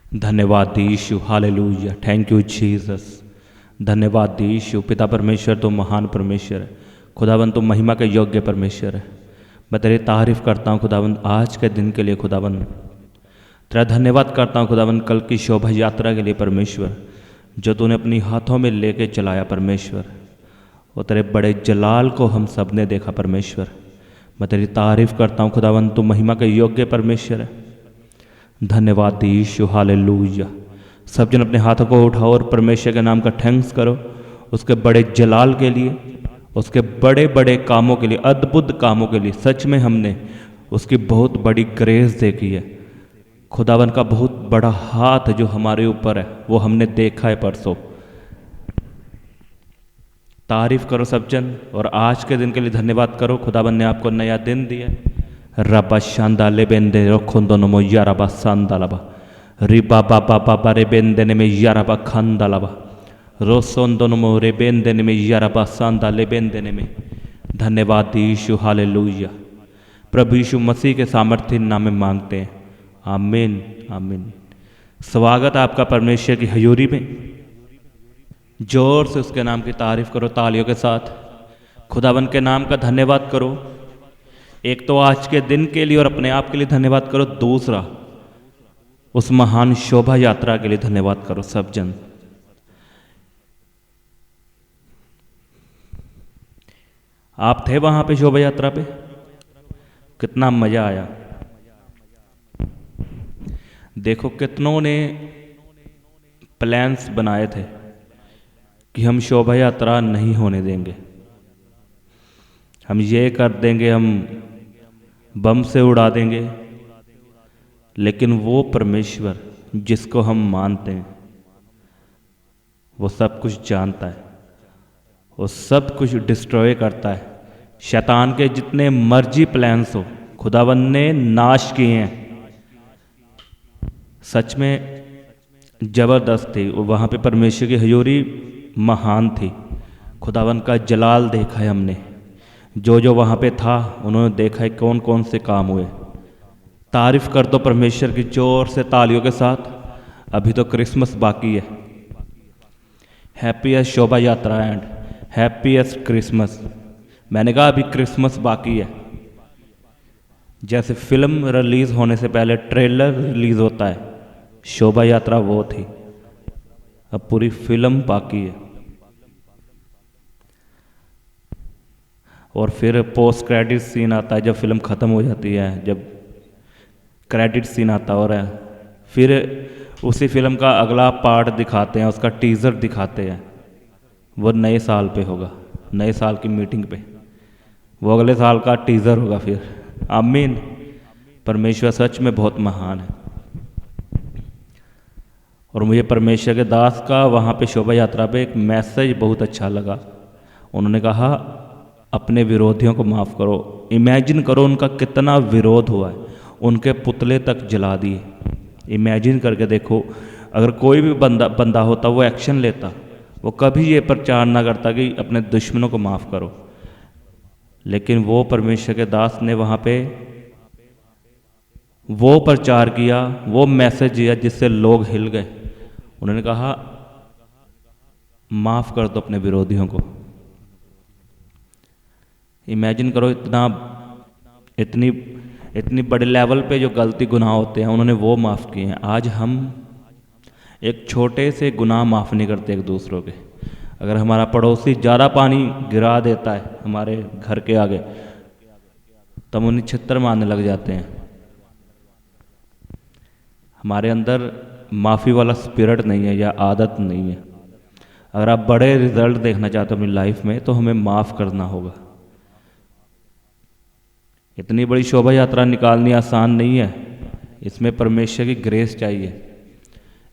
धन्यवाद यीशु, hallelujah, thank you Jesus. धन्यवाद यीशु। पिता परमेश्वर तो महान परमेश्वर है, खुदावंद तो महिमा के योग्य परमेश्वर है। मैं तेरी तारीफ करता हूँ खुदावंद आज के दिन के लिए। खुदावंद तेरा धन्यवाद करता हूँ खुदावंद कल की शोभा यात्रा के लिए परमेश्वर, जो तूने अपनी हाथों में लेके चलाया परमेश्वर। और तेरे बड़े जलाल को हम सब ने देखा परमेश्वर। मैं तेरी तारीफ करता हूँ खुदावंद, तू महिमा के योग्य परमेश्वर है। धन्यवाद यीशु, हालेलुया। सब जन अपने हाथों को उठाओ और परमेश्वर के नाम का थैंक्स करो, उसके बड़े जलाल के लिए, उसके बड़े बड़े कामों के लिए, अद्भुत कामों के लिए। सच में हमने उसकी बहुत बड़ी ग्रेस देखी है। खुदावन का बहुत बड़ा हाथ जो हमारे ऊपर है वो हमने देखा है परसों। तारीफ करो सब जन, और आज के दिन के लिए धन्यवाद करो। खुदावन ने आपको नया दिन दिया। रबा शांदा ले बेंदे रखों दोनों मो यारबा सांदा लबा रिबा बाबा बाबा रे बेंदे ने में यारबा खांदा लबा रोसों दोनों मो रे बेंदे ने में यारबा सांदा ले बेंदे ने में। धन्यवाद यीशु, हालेलुया। प्रभु यीशु मसीह के सामर्थ्य नाम में मांगते हैं, आमीन आमीन। स्वागत है आपका परमेश्वर की हजूरी में। जोर से उसके नाम की तारीफ करो तालियों के साथ। खुदावन के नाम का धन्यवाद करो। एक तो आज के दिन के लिए और अपने आप के लिए धन्यवाद करो, दूसरा उस महान शोभा यात्रा के लिए धन्यवाद करो सब जन। आप थे वहां पे शोभा यात्रा पे, कितना मजा आया। देखो कितनों ने प्लान्स बनाए थे कि हम शोभा यात्रा नहीं होने देंगे, हम ये कर देंगे, हम बम से उड़ा देंगे। लेकिन वो परमेश्वर जिसको हम मानते हैं वो सब कुछ जानता है, वो सब कुछ डिस्ट्रॉय करता है। शैतान के जितने मर्जी प्लान्स हो खुदावन ने नाश किए हैं। सच में ज़बरदस्त थी वहाँ पे परमेश्वर की हजूरी, महान थी। खुदावन का जलाल देखा है हमने। जो जो वहाँ पे था उन्होंने देखा है कौन कौन से काम हुए। तारीफ कर दो परमेश्वर की जोर से तालियों के साथ। अभी तो क्रिसमस बाकी है। हैप्पीएस्ट शोभा यात्रा एंड हैप्पीएस्ट क्रिसमस। मैंने कहा अभी क्रिसमस बाकी है। जैसे फिल्म रिलीज होने से पहले ट्रेलर रिलीज होता है, शोभा यात्रा वो थी। अब पूरी फिल्म बाकी है। और फिर पोस्ट क्रेडिट सीन आता है जब फिल्म ख़त्म हो जाती है, जब क्रेडिट सीन आता और है, फिर उसी फिल्म का अगला पार्ट दिखाते हैं, उसका टीज़र दिखाते हैं। वो नए साल पे होगा, नए साल की मीटिंग पे वो अगले साल का टीज़र होगा फिर। आमीन। परमेश्वर सच में बहुत महान है। और मुझे परमेश्वर के दास का वहाँ पे शोभा यात्रा पे एक मैसेज बहुत अच्छा लगा। उन्होंने कहा अपने विरोधियों को माफ़ करो। इमेजिन करो उनका कितना विरोध हुआ है, उनके पुतले तक जला दिए। इमेजिन करके देखो, अगर कोई भी बंदा होता वो एक्शन लेता, वो कभी ये प्रचार ना करता कि अपने दुश्मनों को माफ़ करो। लेकिन वो परमेश्वर के दास ने वहाँ पे वो प्रचार किया, वो मैसेज दिया जिससे लोग हिल गए। उन्होंने कहा माफ़ कर दो अपने विरोधियों को। इमेजिन करो इतनी बड़े लेवल पे जो गलती गुनाह होते हैं उन्होंने वो माफ़ किए हैं। आज हम एक छोटे से गुनाह माफ़ नहीं करते एक दूसरों के। अगर हमारा पड़ोसी ज़्यादा पानी गिरा देता है हमारे घर के आगे तो हम उन्हें छित्तर मारने लग जाते हैं। हमारे अंदर माफ़ी वाला स्पिरिट नहीं है या आदत नहीं है। अगर आप बड़े रिजल्ट देखना चाहते हो अपनी लाइफ में तो हमें माफ़ करना होगा। इतनी बड़ी शोभा यात्रा निकालनी आसान नहीं है, इसमें परमेश्वर की ग्रेस चाहिए।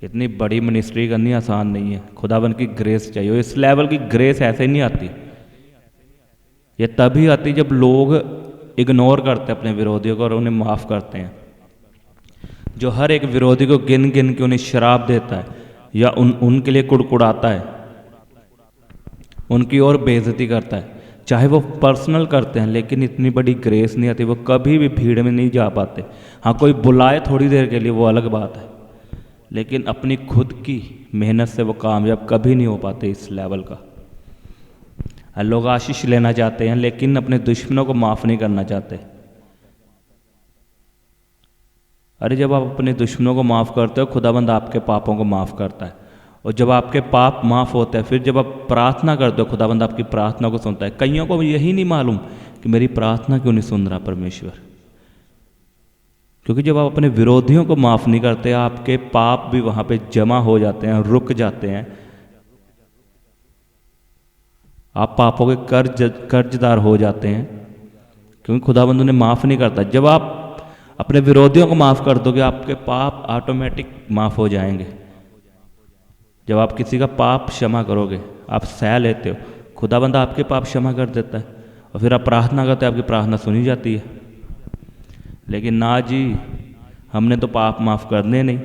इतनी बड़ी मिनिस्ट्री करनी आसान नहीं है, खुदावन की ग्रेस चाहिए। इस लेवल की ग्रेस ऐसे नहीं आती, ये तभी आती जब लोग इग्नोर करते हैं अपने विरोधियों को और उन्हें माफ़ करते हैं। जो हर एक विरोधी को गिन गिन के उन्हें शराब देता है या उनके लिए कुड़कुड़ाता है, उनकी और बेइज्जती करता है, चाहे वो पर्सनल करते हैं, लेकिन इतनी बड़ी ग्रेस नहीं आती। वो कभी भी भीड़ में नहीं जा पाते। हाँ कोई बुलाए थोड़ी देर के लिए वो अलग बात है, लेकिन अपनी खुद की मेहनत से वो कामयाब कभी नहीं हो पाते इस लेवल का। लोग आशीष लेना चाहते हैं लेकिन अपने दुश्मनों को माफ़ नहीं करना चाहते। अरे जब आप अपने दुश्मनों को माफ़ करते हो, खुदाबंद आपके पापों को माफ़ करता है। और जब आपके पाप माफ़ होते हैं, फिर जब आप प्रार्थना करते हो, खुदाबंद आपकी प्रार्थना को सुनता है। कईयों को यही नहीं मालूम कि मेरी प्रार्थना क्यों नहीं सुन रहा परमेश्वर, क्योंकि जब आप अपने विरोधियों को माफ़ नहीं करते, आपके पाप भी वहाँ पे जमा हो जाते हैं, रुक जाते हैं। आप पापों के कर्जदार हो जाते हैं, क्योंकि खुदाबंद उन्हें माफ़ नहीं करता। जब आप अपने विरोधियों को माफ़ कर दोगे, आपके पाप ऑटोमेटिक माफ़ हो जाएंगे। जब आप किसी का पाप क्षमा करोगे, आप सह लेते हो, खुदाबंद आपके पाप क्षमा कर देता है, और फिर आप प्रार्थना करते हो, आपकी प्रार्थना सुनी जाती है। लेकिन ना जी, हमने तो पाप माफ़ करने नहीं।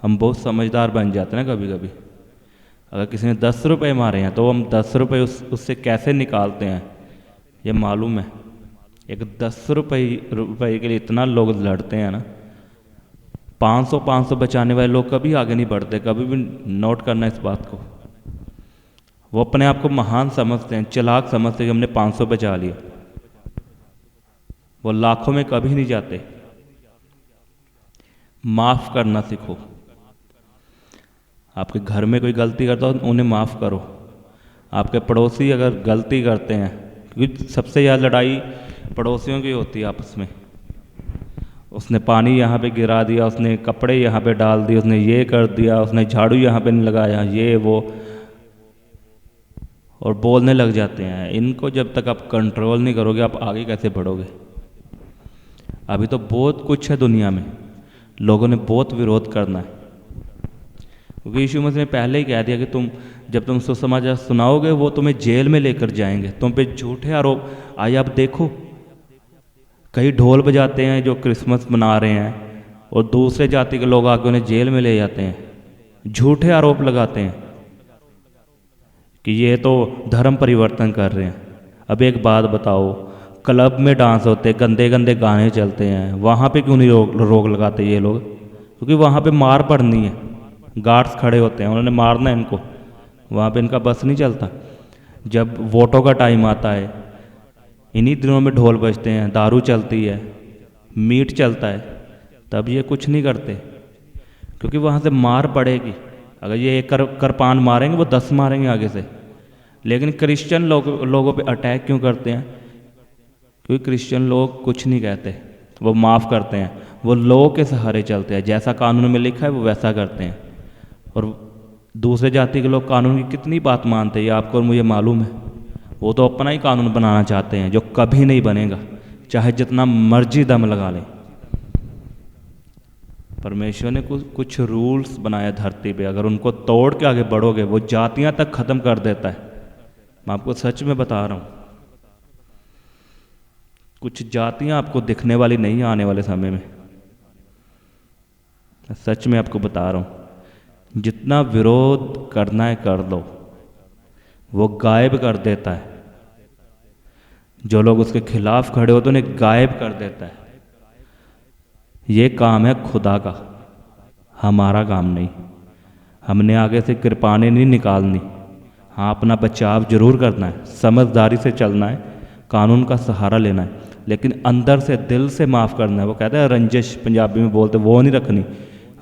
हम बहुत समझदार बन जाते हैं ना कभी कभी। अगर किसी ने 10 रुपये मारे हैं तो हम 10 रुपये उससे कैसे निकालते हैं ये मालूम है। एक 10 रुपये के लिए इतना लोग लड़ते हैं ना। 500 बचाने वाले लोग कभी आगे नहीं बढ़ते। कभी भी नोट करना इस बात को। वो अपने आप को महान समझते हैं, चालाक समझते हैं कि हमने 500 बचा लिया। वो लाखों में कभी नहीं जाते। माफ़ करना सीखो। आपके घर में कोई गलती करता हो, उन्हें माफ़ करो। आपके पड़ोसी अगर गलती करते हैं, क्योंकि सबसे ज़्यादा लड़ाई पड़ोसियों की होती है आपस में। उसने पानी यहाँ पे गिरा दिया, उसने कपड़े यहाँ पे डाल दिए, उसने ये कर दिया, उसने झाड़ू यहाँ पे नहीं लगाया, ये वो, और बोलने लग जाते हैं। इनको जब तक आप कंट्रोल नहीं करोगे, आप आगे कैसे बढ़ोगे। अभी तो बहुत कुछ है दुनिया में, लोगों ने बहुत विरोध करना है, क्योंकि यीशु मसीह ने पहले ही कह दिया कि जब तुम सुसमाचार सुनाओगे, वो तुम्हें जेल में लेकर जाएंगे, तुम पे झूठे आरोप। आइए आप देखो, कई ढोल बजाते हैं जो क्रिसमस मना रहे हैं, और दूसरे जाति के लोग आके उन्हें जेल में ले जाते हैं, झूठे आरोप लगाते हैं कि ये तो धर्म परिवर्तन कर रहे हैं। अब एक बात बताओ, क्लब में डांस होते, गंदे गंदे गाने चलते हैं, वहाँ पे क्यों नहीं रोक लगाते ये लोग? क्योंकि वहाँ पे मार पड़नी है, गार्ड्स खड़े होते हैं, उन्होंने मारना है इनको, वहाँ पे इनका बस नहीं चलता। जब वोटों का टाइम आता है, इन्हीं दिनों में ढोल बजते हैं, दारू चलती है, मीट चलता है, तब ये कुछ नहीं करते, क्योंकि वहाँ से मार पड़ेगी। अगर ये एक करपान मारेंगे, वो 10 मारेंगे आगे से। लेकिन क्रिश्चियन लोगों पे अटैक क्यों करते हैं? क्योंकि क्रिश्चियन लोग कुछ नहीं कहते, वो माफ़ करते हैं, वो लोगों के सहारे चलते हैं, जैसा कानून में लिखा है वो वैसा करते हैं। और दूसरे जाति के लोग कानून की कितनी बात मानते हैं, ये आपको और मुझे मालूम है। वो तो अपना ही कानून बनाना चाहते हैं, जो कभी नहीं बनेगा, चाहे जितना मर्जी दम लगा लें। परमेश्वर ने कुछ रूल्स बनाए धरती पे, अगर उनको तोड़ के आगे बढ़ोगे, वो जातियां तक ख़त्म कर देता है। मैं आपको सच में बता रहा हूँ, कुछ जातियां आपको दिखने वाली नहीं आने वाले समय में। सच में आपको बता रहा हूँ, जितना विरोध करना है कर लो, वो गायब कर देता है। जो लोग उसके खिलाफ खड़े होते हैं उन्हें गायब कर देता है। ये काम है खुदा का, हमारा काम नहीं। हमने आगे से कृपाने नहीं निकालनी। हाँ, अपना बचाव जरूर करना है, समझदारी से चलना है, कानून का सहारा लेना है, लेकिन अंदर से दिल से माफ़ करना है। वो कहते हैं रंजिश, पंजाबी में बोलते, वो नहीं रखनी।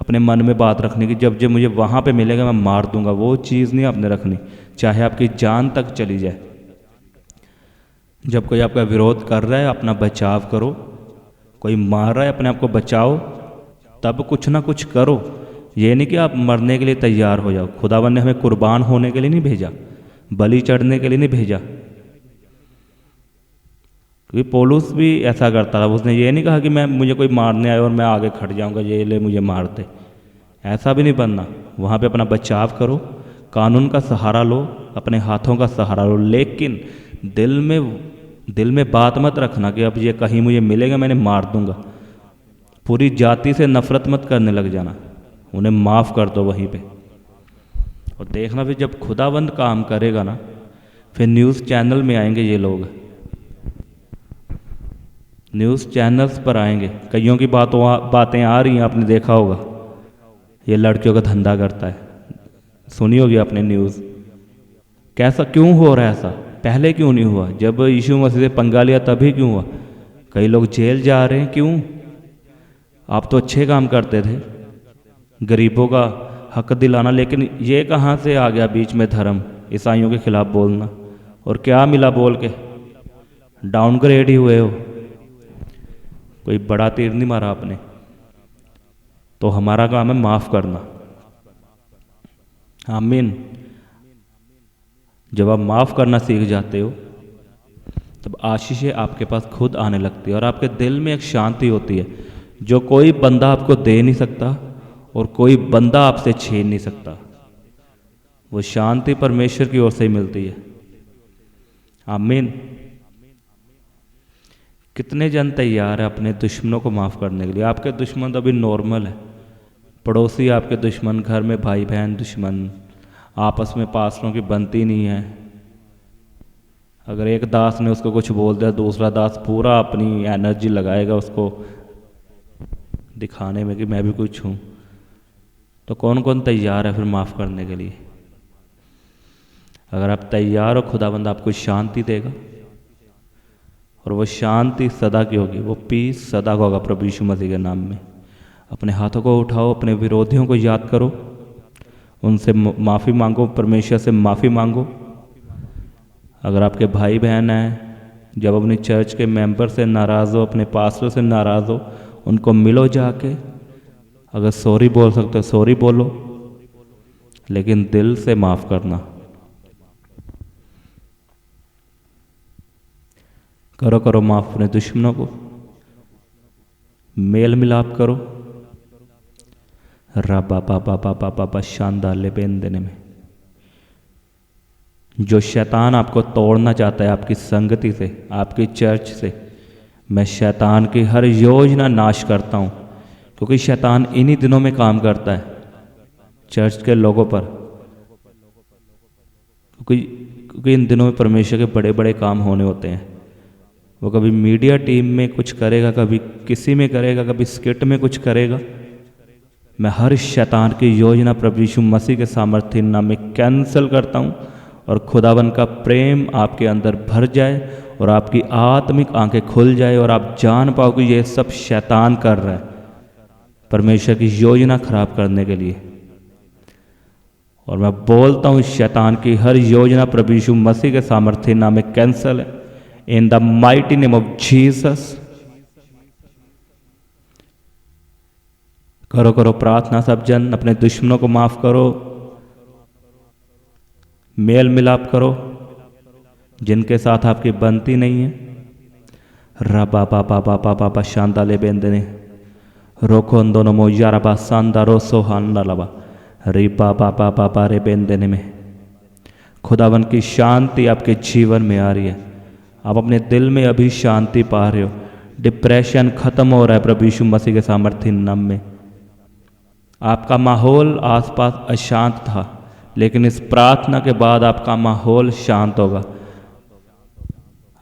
अपने मन में बात रखनी कि जब मुझे वहाँ पे मिलेगा मैं मार दूंगा, वो चीज़ नहीं आपने रखनी, चाहे आपकी जान तक चली जाए। जब कोई आपका विरोध कर रहा है, अपना बचाव करो। कोई मार रहा है, अपने आप को बचाओ, तब कुछ ना कुछ करो। ये नहीं कि आप मरने के लिए तैयार हो जाओ। खुदावन ने हमें कुर्बान होने के लिए नहीं भेजा, बलि चढ़ने के लिए नहीं भेजा। क्योंकि पौलुस भी ऐसा करता था, उसने ये नहीं कहा कि मुझे कोई मारने आए और मैं आगे खड़ जाऊंगा, ये ले मुझे मारते। ऐसा भी नहीं बनना। वहाँ पे अपना बचाव करो, कानून का सहारा लो, अपने हाथों का सहारा लो, लेकिन दिल में बात मत रखना कि अब ये कहीं मुझे मिलेगा मैंने मार दूंगा। पूरी जाति से नफरत मत करने लग जाना, उन्हें माफ़ कर दो वहीं पे। और देखना फिर जब खुदाबंद काम करेगा ना, फिर न्यूज़ चैनल में आएंगे ये लोग, न्यूज़ चैनल्स पर आएंगे। कईयों की बातें आ रही हैं, आपने देखा होगा। ये लड़कियों का धंधा करता है। सुनी होगी आपने न्यूज़। कैसा क्यों हो रहा है ऐसा? पहले क्यों नहीं हुआ? जब यीशु मसीह से पंगा लिया तभी क्यों हुआ? कई लोग जेल जा रहे हैं, क्यों? आप तो अच्छे काम करते थे, गरीबों का हक दिलाना, लेकिन ये कहाँ से आ गया बीच में धर्म, ईसाइयों के खिलाफ बोलना? और क्या मिला बोल के? डाउनग्रेड ही हुए हो। कोई बड़ा तीर नहीं मारा आपने। तो हमारा काम है माफ़ करना। आमीन। जब आप माफ़ करना सीख जाते हो तब आशीषें आपके पास खुद आने लगती है और आपके दिल में एक शांति होती है जो कोई बंदा आपको दे नहीं सकता और कोई बंदा आपसे छीन नहीं सकता। वो शांति परमेश्वर की ओर से ही मिलती है। आमीन। कितने जन तैयार है अपने दुश्मनों को माफ़ करने के लिए? आपके दुश्मन तो अभी नॉर्मल है, पड़ोसी आपके दुश्मन, घर में भाई बहन दुश्मन, आपस में पासरों की बनती नहीं है। अगर एक दास ने उसको कुछ बोल दिया, दूसरा दास पूरा अपनी एनर्जी लगाएगा उसको दिखाने में कि मैं भी कुछ हूँ। तो कौन कौन तैयार है फिर माफ़ करने के लिए? अगर आप तैयार हो, खुदाबंद आपको शांति देगा और वो शांति सदा की होगी, वो पीस सदा का होगा प्रभु यीशु मसीह के नाम में। अपने हाथों को उठाओ, अपने विरोधियों को याद करो, उनसे माफ़ी मांगो, परमेश्वर से माफ़ी मांगो। अगर आपके भाई बहन हैं, जब अपनी चर्च के मेंबर से नाराज़ हो, अपने पास्टर से नाराज़ हो, उनको मिलो जाके। अगर सॉरी बोल सकते हो सॉरी बोलो, लेकिन दिल से माफ़ करना। करो करो माफ़ अपने दुश्मनों को, मेल मिलाप करो। रबा बाबा बाबा बाबा शानदार ले बेन देने में जो शैतान आपको तोड़ना चाहता है आपकी संगति से, आपकी चर्च से, मैं शैतान की हर योजना नाश करता हूँ, क्योंकि शैतान इन्हीं दिनों में काम करता है चर्च के लोगों पर। क्योंकि इन दिनों में परमेश्वर के बड़े बड़े काम होने होते हैं। वो कभी मीडिया टीम में कुछ करेगा, कभी किसी में करेगा, कभी स्किट में कुछ करेगा। मैं हर शैतान की योजना प्रभु यीशु मसीह के सामर्थ्य नाम में कैंसिल करता हूँ और खुदावन का प्रेम आपके अंदर भर जाए और आपकी आत्मिक आंखें खुल जाए और आप जान पाओ कि ये सब शैतान कर रहा है परमेश्वर की योजना खराब करने के लिए। और मैं बोलता हूँ शैतान की हर योजना प्रभु यीशु मसीह के सामर्थ्य नाम में कैंसिल है, in the mighty name of Jesus. करो करो प्रार्थना सब जन, अपने दुश्मनों को माफ करो, मेल मिलाप करो जिनके साथ आपकी बनती नहीं है। रबा बाबा बाबा बाबा शांदा ले बेंदने रोको दोनों मो यारबा सांदा रोसो हांदा लबा रिबा बाबा बाबा रे बेंदने में खुदावन की शांति आपके जीवन में आ रही है। आप अपने दिल में अभी शांति पा रहे हो। डिप्रेशन खत्म हो रहा है प्रभु यीशु मसीह के सामर्थ्य नाम में। आपका माहौल आसपास अशांत था, लेकिन इस प्रार्थना के बाद आपका माहौल शांत होगा।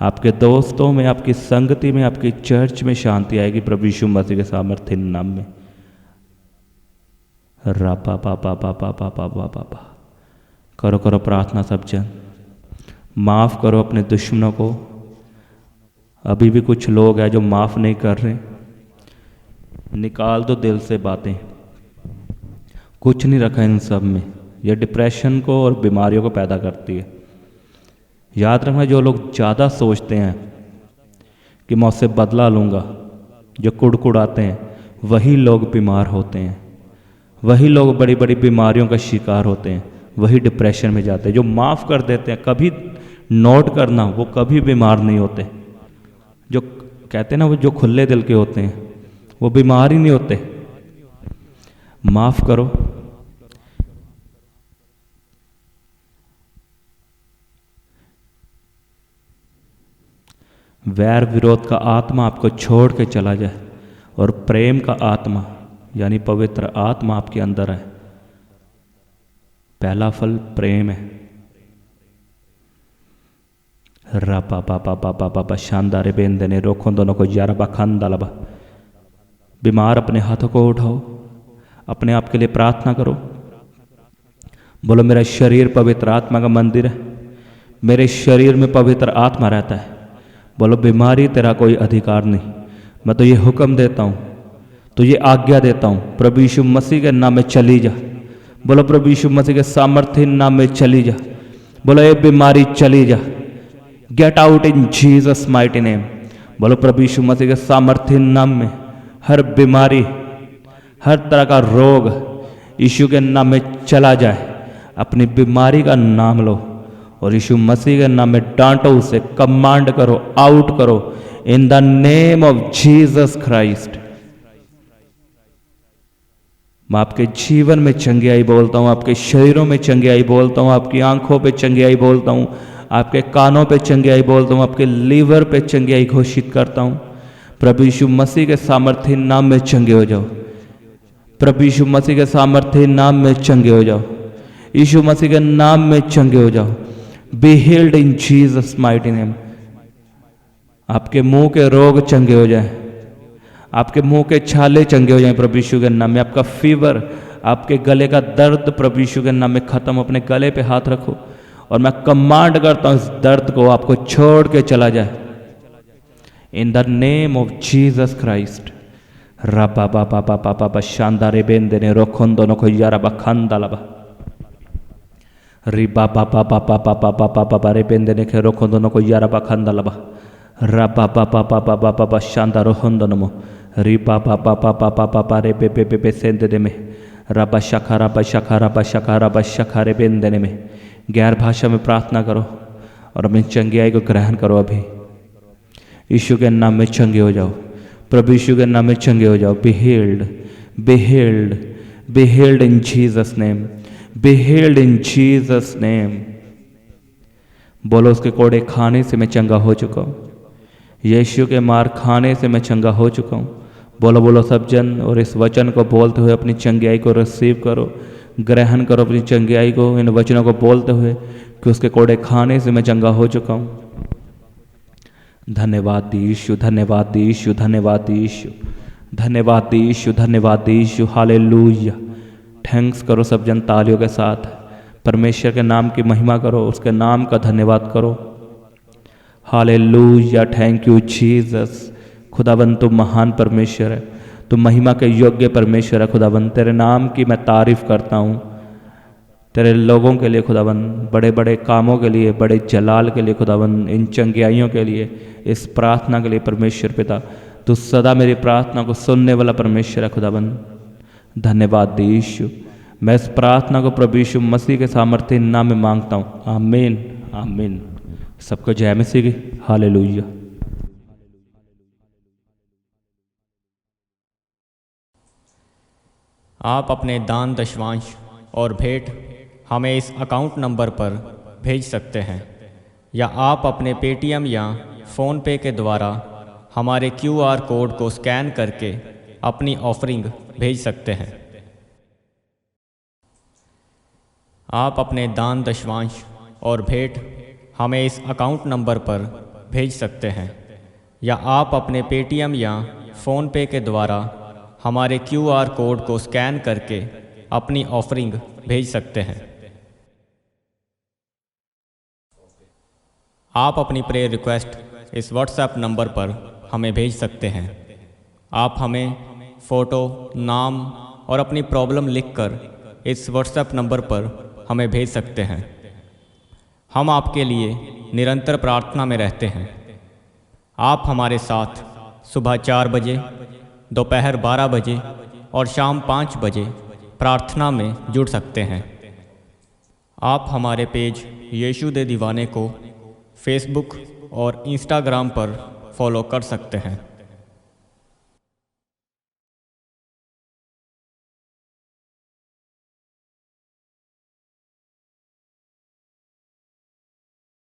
आपके दोस्तों में, आपकी संगति में, आपकी चर्च में शांति आएगी प्रभु यीशु मसीह के सामर्थ्य नाम में। रापा पापा पापा पापा पापा करो करो प्रार्थना सब जन, माफ़ करो अपने दुश्मनों को। अभी भी कुछ लोग हैं जो माफ़ नहीं कर रहे। निकाल दो दिल से बातें, कुछ नहीं रखा इन सब में। यह डिप्रेशन को और बीमारियों को पैदा करती है। याद रखना, जो लोग ज़्यादा सोचते हैं कि मैं उससे बदला लूँगा, जो कुड़कुड़ाते हैं, वही लोग बीमार होते हैं। वही लोग बड़ी बड़ी बीमारियों का शिकार होते हैं, वही डिप्रेशन में जाते हैं। जो माफ़ कर देते हैं, कभी नोट करना, वो कभी बीमार नहीं होते। जो कहते हैं ना, वो जो खुले दिल के होते हैं वो बीमार ही नहीं होते। माफ़ करो। वैर विरोध का आत्मा आपको छोड़ के चला जाए और प्रेम का आत्मा यानी पवित्र आत्मा आपके अंदर है। पहला फल प्रेम है। रापा पापा पापा पापा शानदार बेंदने रोखों दोनों को यारा बखान डालबा। बीमार अपने हाथों को उठाओ, अपने आप के लिए प्रार्थना करो। बोलो मेरा शरीर पवित्र आत्मा का मंदिर है, मेरे शरीर में पवित्र आत्मा रहता है। बोलो बीमारी तेरा कोई अधिकार नहीं। मैं तो ये हुक्म देता हूँ, तो ये आज्ञा देता हूँ, प्रभु यीशु मसीह के नाम में चली जा। बोलो प्रभु यीशु मसीह के सामर्थ्य नाम में चली जा। बोलो ये बीमारी चली जा, get out in Jesus mighty name. बोलो प्रभु यीशु मसीह के सामर्थ्य नाम में हर बीमारी, हर तरह का रोग यीशु के नाम में चला जाए। अपनी बीमारी का नाम लो और यीशु मसीह के नाम में डांटो, उसे कमांड करो, आउट करो in the name of Jesus Christ. मैं आपके जीवन में चंगियाई बोलता हूँ, आपके शरीरों में चंगियाई बोलता हूँ, आपकी आंखों पे चंगियाई बोलता हूँ, आपके कानों पे चंगियाई बोलता हूँ, आपके लीवर पे चंगियाई घोषित करता हूँ। प्रभु यीशु मसीह के सामर्थ्य नाम में चंगे हो जाओ। प्रभु यीशु मसीह के सामर्थ्य नाम में चंगे हो जाओ। यीशु मसीह के नाम में चंगे हो जाओ। Be healed in Jesus mighty name. आपके मुंह के रोग चंगे हो जाएं, आपके मुंह के छाले चंगे हो जाएं प्रभु यीशु के नाम में। आपका फीवर, आपके गले का दर्द प्रभु यीशु के नाम में खत्म। अपने गले पे हाथ रखो और मैं कमांड करता हूं इस दर्द को आपको छोड़ के चला जाए in the name of Jesus Christ. रबा बाबा बाबा बाबा शानदारे बेंदे ने रोखोंदो नो को यारा बखंदा लबा रिबा बाबा बाबा बाबा बाबा बाबा रे बेंदे ने के रोखोंदो नो को यारा बखंदा लबा रबा बाबा बाबा बाबा शानदार रोखोंदो नमो रिबा बाबा बाबा बाबा रे बे बे बे सेंदे दे में रबा शखारा बा शखारे बेंदे में। गैर भाषा में प्रार्थना करो और अपनी चंगियाई को ग्रहण करो। अभी यीशु के नाम में चंगे हो जाओ। प्रभु यीशु के नाम में चंगे हो जाओ। Be healed, be healed, be healed in Jesus name, be healed in Jesus name. बोलो उसके कोड़े खाने से मैं चंगा हो चुका हूँ, यीशु के मार खाने से मैं चंगा हो चुका हूँ। बोलो बोलो सब जन, और इस वचन को बोलते हुए अपनी चंगियाई को रिसीव करो, ग्रहण करो अपनी चंगियाई को इन वचनों को बोलते हुए कि उसके कोड़े खाने से मैं चंगा हो चुका हूँ। धन्यवाद यीशु, धन्यवाद यीशु, धन्यवाद यीशु, धन्यवाद यीशु, धन्यवाद यीशु। हालेलुया। थैंक्स करो सब जन तालियों के साथ। परमेश्वर के नाम की महिमा करो, उसके नाम का धन्यवाद करो। हालेलुया। Thank you Jesus. खुदाबंद तू महान परमेश्वर है, तू महिमा के योग्य परमेश्वर है। खुदाबंद तेरे नाम की मैं तारीफ करता हूँ। तेरे लोगों के लिए खुदाबंद, बड़े बड़े कामों के लिए, बड़े जलाल के लिए खुदाबंद, इन चंगियाइयों के लिए, इस प्रार्थना के लिए परमेश्वर पिता, तू सदा मेरी प्रार्थना को सुनने वाला परमेश्वर है खुदाबंद। धन्यवाद यीशु। मैं इस प्रार्थना को प्रभु यीशु मसीह के सामर्थ्य नाम में मांगता हूँ। आमीन, आमीन। सबको जय मसीह की। हालेलुया। आप अपने दान दशवांश और भेंट हमें इस अकाउंट नंबर पर भेज सकते हैं, या आप अपने पेटीएम या फ़ोनपे के द्वारा हमारे QR कोड को स्कैन करके अपनी ऑफरिंग भेज सकते हैं। आप अपने दान दशवांश और भेंट हमें इस अकाउंट नंबर पर भेज सकते हैं, या आप अपने पेटीएम या फ़ोनपे के द्वारा हमारे QR कोड को स्कैन करके अपनी ऑफरिंग भेज सकते हैं। आप अपनी प्रेयर रिक्वेस्ट इस व्हाट्सएप नंबर पर हमें भेज सकते हैं। आप हमें फ़ोटो, नाम और अपनी प्रॉब्लम लिखकर इस व्हाट्सएप नंबर पर हमें भेज सकते हैं। हम आपके लिए निरंतर प्रार्थना में रहते हैं। आप हमारे साथ सुबह 4 बजे, दोपहर 12 बजे और शाम 5 बजे प्रार्थना में जुड़ सकते हैं। आप हमारे पेज यीशु दे दीवाने को फेसबुक और इंस्टाग्राम पर फॉलो कर सकते हैं।